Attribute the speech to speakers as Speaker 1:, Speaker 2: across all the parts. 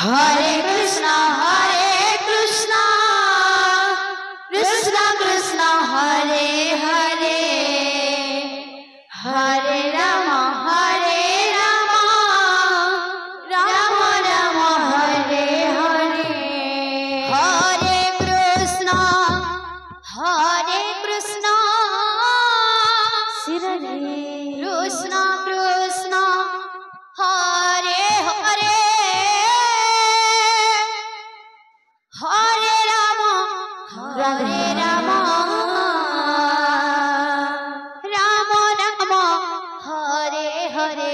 Speaker 1: Hare Krishna, Krishna Krishna, Hare Hare, Hare Rama, Rama Rama, Hare Hare. Hare Krishna, Krishna Krishna, Hare Hare, Hare Rama, Rama Rama, Hare Hare.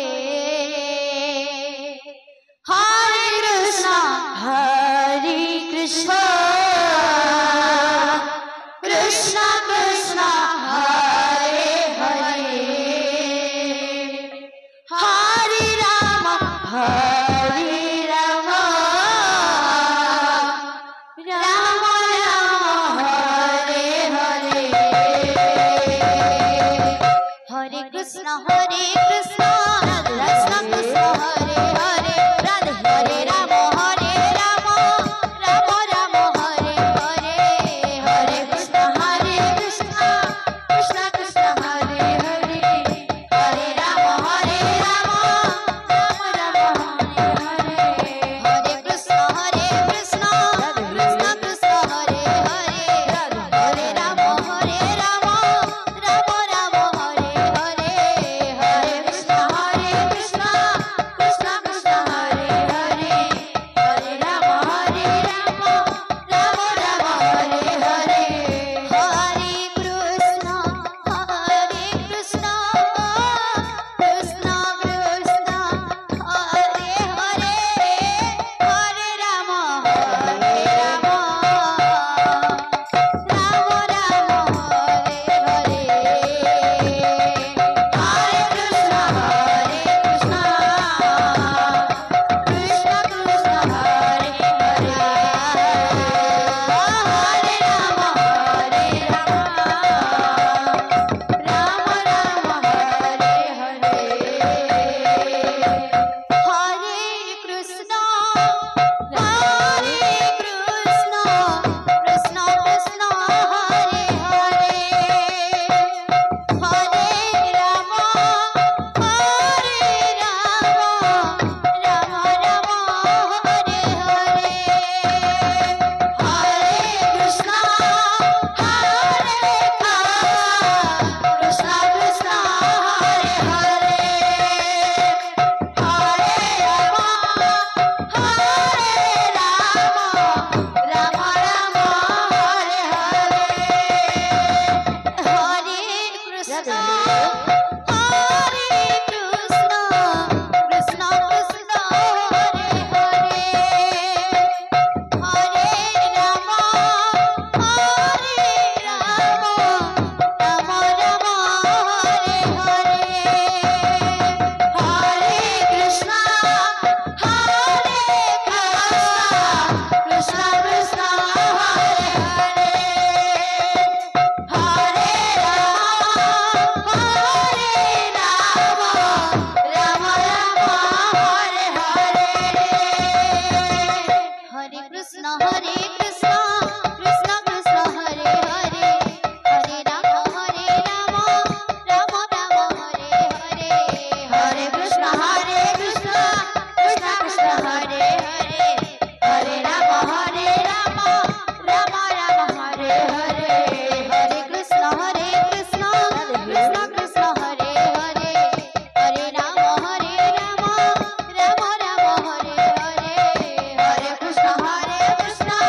Speaker 1: Hare Krishna, Krishna Krishna, Hare Hare, Hare Rama, Rama Rama, Hare Hare. Hare Krishna, Krishna Krishna, Hare Hare, Hare Rama, Rama Rama, Hare Hare. Hare Krishna, Krishna Krishna, Hare Hare, Hare Rama, Rama Rama, Hare Hare. Hare Krishna, Krishna Krishna, Hare Hare, Hare Rama, Rama Rama, Hare Hare. Hare Krishna, Krishna Krishna, Hare Hare, Hare Rama, Rama Rama, Hare Hare. Hare Krishna, Krishna Krishna, Hare Hare, Hare Rama, Rama Rama, Hare Hare. Hare Krishna, Krishna Krishna, Hare Hare, Hare Rama, Rama Rama, Hare Hare. Hare Krishna, Krishna Krishna, Hare Hare, Hare Rama, Rama Rama, Hare Hare. Hare Krishna, Krishna Krishna, Hare Hare, Hare Rama, Rama Rama, Hare Hare. Hare Krishna, Krishna Krishna, Hare Hare, Hare Rama, Rama Rama, Hare Hare. Hare Krishna, Krishna Krishna, Hare Hare, Hare Rama, Rama Rama, Hare Hare. Hare Krishna, Krishna Krishna, Hare Hare, Hare Rama, Rama Rama, Hare Hare. Hare Krishna, Krishna Krishna, Hare Hare, Hare Rama, Rama Rama, Hare Hare. Hare Krishna, Krishna Krishna, Hare Hare, Hare Rama, Rama Rama, Hare Hare. Hare Krishna, Krishna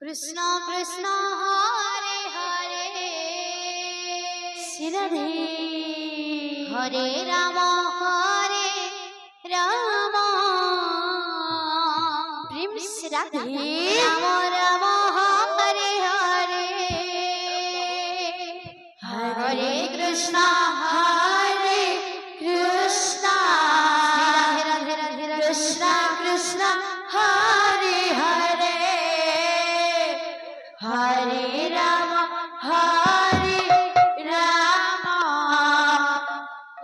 Speaker 1: Krishna Krishna Hare Hare
Speaker 2: Radhe
Speaker 1: हरे राम
Speaker 2: प्रेम से Radhe
Speaker 1: Ram Ram Hare Hare
Speaker 2: Hare Krishna Krishna Krishna Hare Hare Hare Ram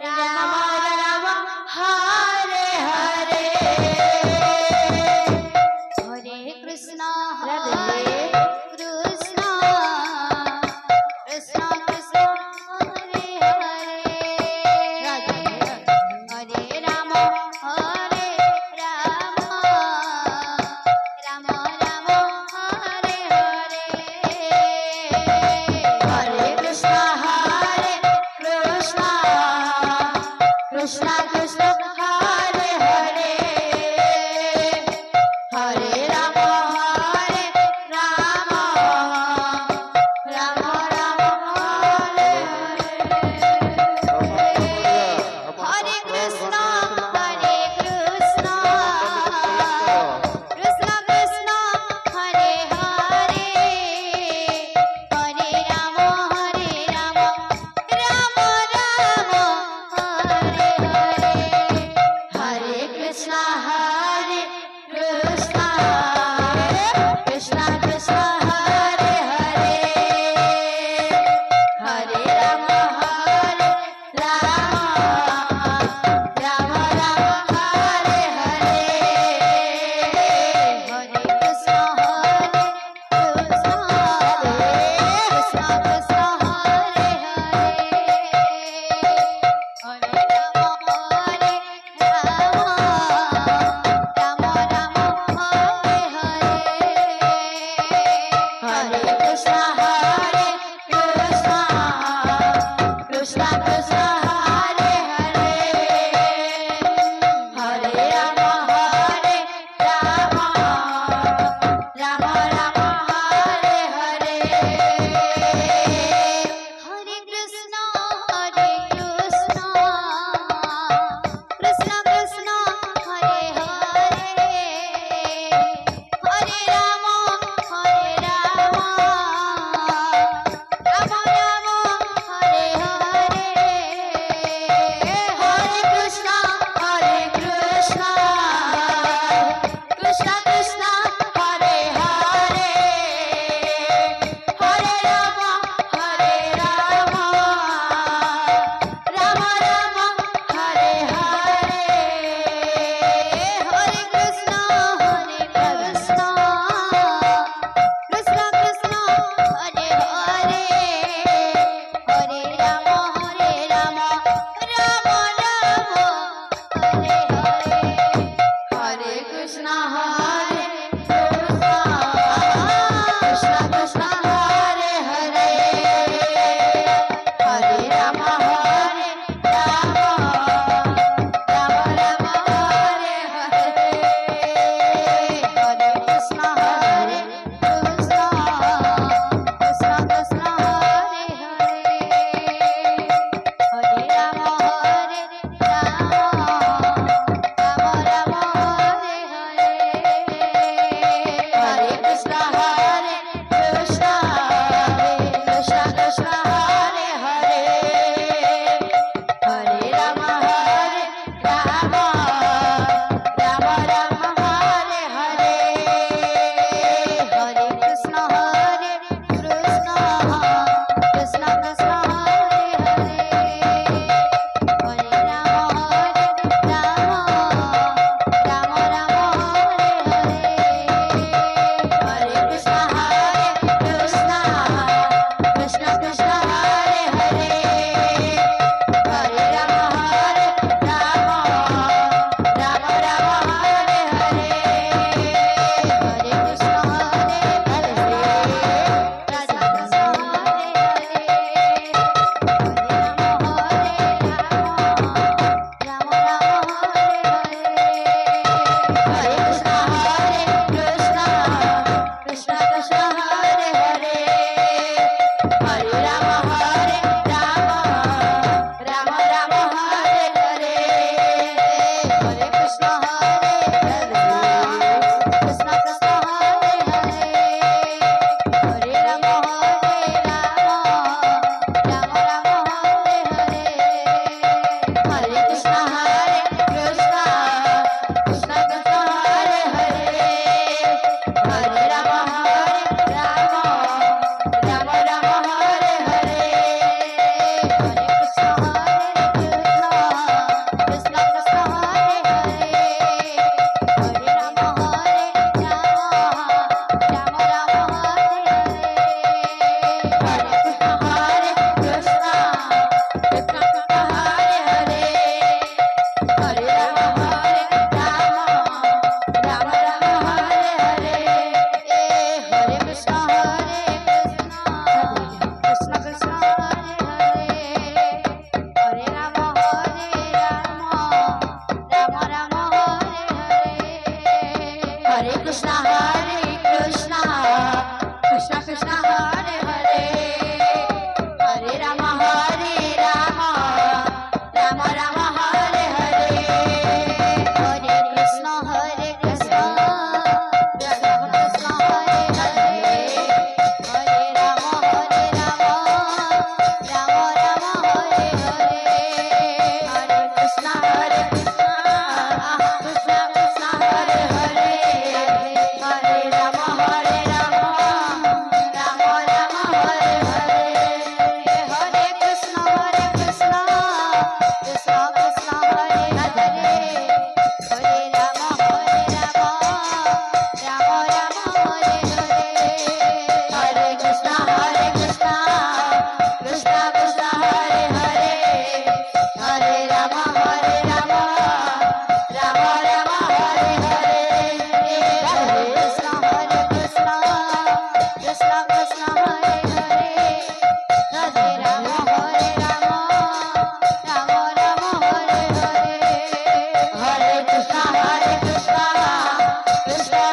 Speaker 2: Ram Ram Hare Hare
Speaker 1: Hare Krishna
Speaker 2: Radhe
Speaker 1: Krishna Krishna Krishna Hare Hare Hare Ram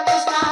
Speaker 2: Krishna